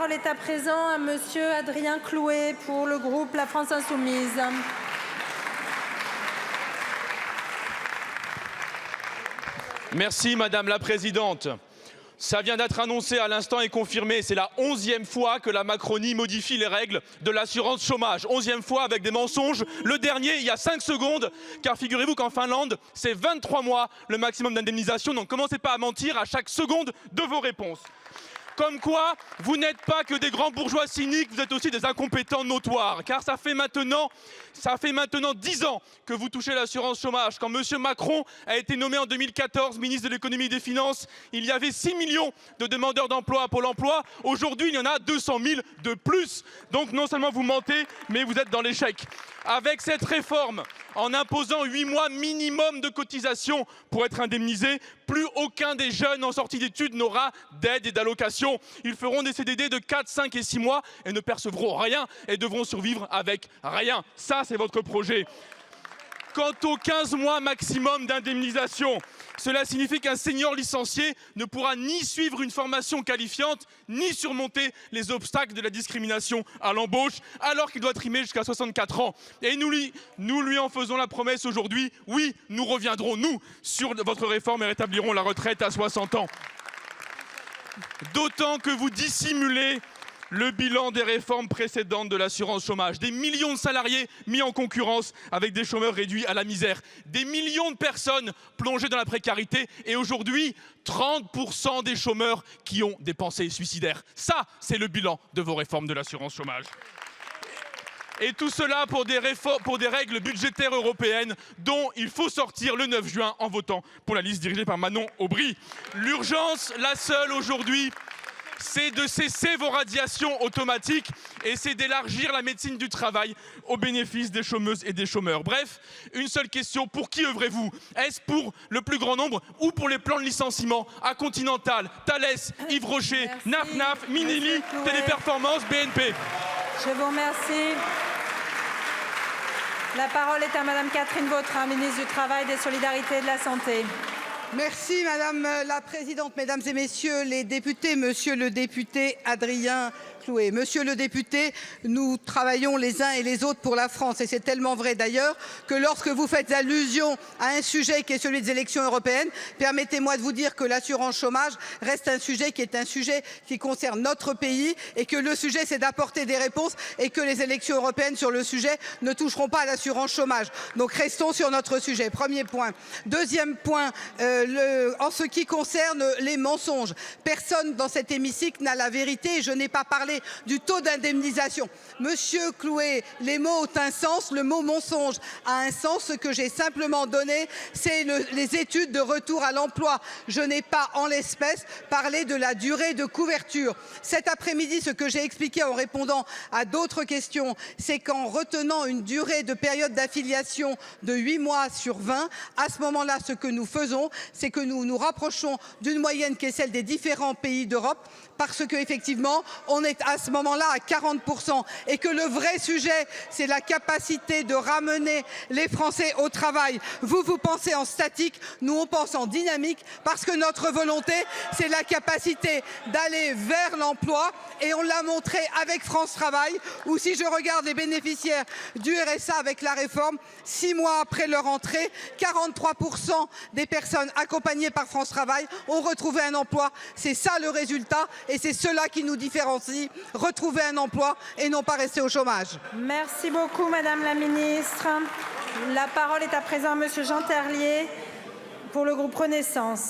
parole est à présent à monsieur Adrien Clouet pour le groupe La France Insoumise. Merci Madame la Présidente. Ça vient d'être annoncé à l'instant et confirmé. C'est la 11e fois que la Macronie modifie les règles de l'assurance chômage. 11e fois avec des mensonges. Le dernier, il y a 5 secondes. Car figurez-vous qu'en Finlande, c'est 23 mois le maximum d'indemnisation. Donc commencez pas à mentir à chaque seconde de vos réponses. Comme quoi, vous n'êtes pas que des grands bourgeois cyniques, vous êtes aussi des incompétents notoires. Car ça fait maintenant 10 ans que vous touchez l'assurance chômage. Quand M. Macron a été nommé en 2014 ministre de l'économie et des finances, il y avait 6 millions de demandeurs d'emploi à Pôle emploi. Aujourd'hui, il y en a 200 000 de plus. Donc non seulement vous mentez, mais vous êtes dans l'échec. Avec cette réforme, en imposant 8 mois minimum de cotisation pour être indemnisé, plus aucun des jeunes en sortie d'études n'aura d'aide et d'allocation. Ils feront des CDD de 4, 5 et 6 mois et ne percevront rien et devront survivre avec rien. Ça, c'est votre projet. Quant aux 15 mois maximum d'indemnisation, cela signifie qu'un senior licencié ne pourra ni suivre une formation qualifiante, ni surmonter les obstacles de la discrimination à l'embauche, alors qu'il doit trimer jusqu'à 64 ans. Et nous lui en faisons la promesse aujourd'hui, oui, nous reviendrons, nous, sur votre réforme et rétablirons la retraite à 60 ans. D'autant que vous dissimulez le bilan des réformes précédentes de l'assurance chômage. Des millions de salariés mis en concurrence avec des chômeurs réduits à la misère. Des millions de personnes plongées dans la précarité et aujourd'hui, 30% des chômeurs qui ont des pensées suicidaires. Ça, c'est le bilan de vos réformes de l'assurance chômage. Et tout cela pour des règles budgétaires européennes dont il faut sortir le 9 juin en votant pour la liste dirigée par Manon Aubry. L'urgence, la seule aujourd'hui, c'est de cesser vos radiations automatiques et c'est d'élargir la médecine du travail au bénéfice des chômeuses et des chômeurs. Bref, une seule question, pour qui œuvrez-vous? Est-ce pour le plus grand nombre ou pour les plans de licenciement à Continental, Thales, Yves Rocher, NAF, Minelli, Téléperformance, BNP? Je vous remercie. La parole est à Madame Catherine Vautrin, ministre du Travail, des Solidarités et de la Santé. Merci Madame la Présidente, Mesdames et Messieurs les députés, Monsieur le député Adrien Clouet. Monsieur le député, nous travaillons les uns et les autres pour la France et c'est tellement vrai d'ailleurs que lorsque vous faites allusion à un sujet qui est celui des élections européennes, permettez-moi de vous dire que l'assurance chômage reste un sujet qui concerne notre pays et que le sujet c'est d'apporter des réponses et que les élections européennes sur le sujet ne toucheront pas à l'assurance chômage. Donc restons sur notre sujet. Premier point. Deuxième point, en ce qui concerne les mensonges, personne dans cet hémicycle n'a la vérité et je n'ai pas parlé du taux d'indemnisation. Monsieur Clouet, les mots ont un sens, le mot mensonge a un sens. Ce que j'ai simplement donné, c'est les études de retour à l'emploi. Je n'ai pas, en l'espèce, parlé de la durée de couverture. Cet après-midi, ce que j'ai expliqué en répondant à d'autres questions, c'est qu'en retenant une durée de période d'affiliation de 8 mois sur 20, à ce moment-là, ce que nous faisons, c'est que nous nous rapprochons d'une moyenne qui est celle des différents pays d'Europe, parce qu'effectivement, on est à ce moment-là à 40% et que le vrai sujet, c'est la capacité de ramener les Français au travail. Vous pensez en statique, nous on pense en dynamique, parce que notre volonté, c'est la capacité d'aller vers l'emploi et on l'a montré avec France Travail, où si je regarde les bénéficiaires du RSA avec la réforme, 6 mois après leur entrée, 43% des personnes accompagnées par France Travail ont retrouvé un emploi. C'est ça le résultat et c'est cela qui nous différencie, retrouver un emploi et non pas rester au chômage. Merci beaucoup Madame la Ministre. La parole est à présent à Monsieur Jean Terlier pour le groupe Renaissance.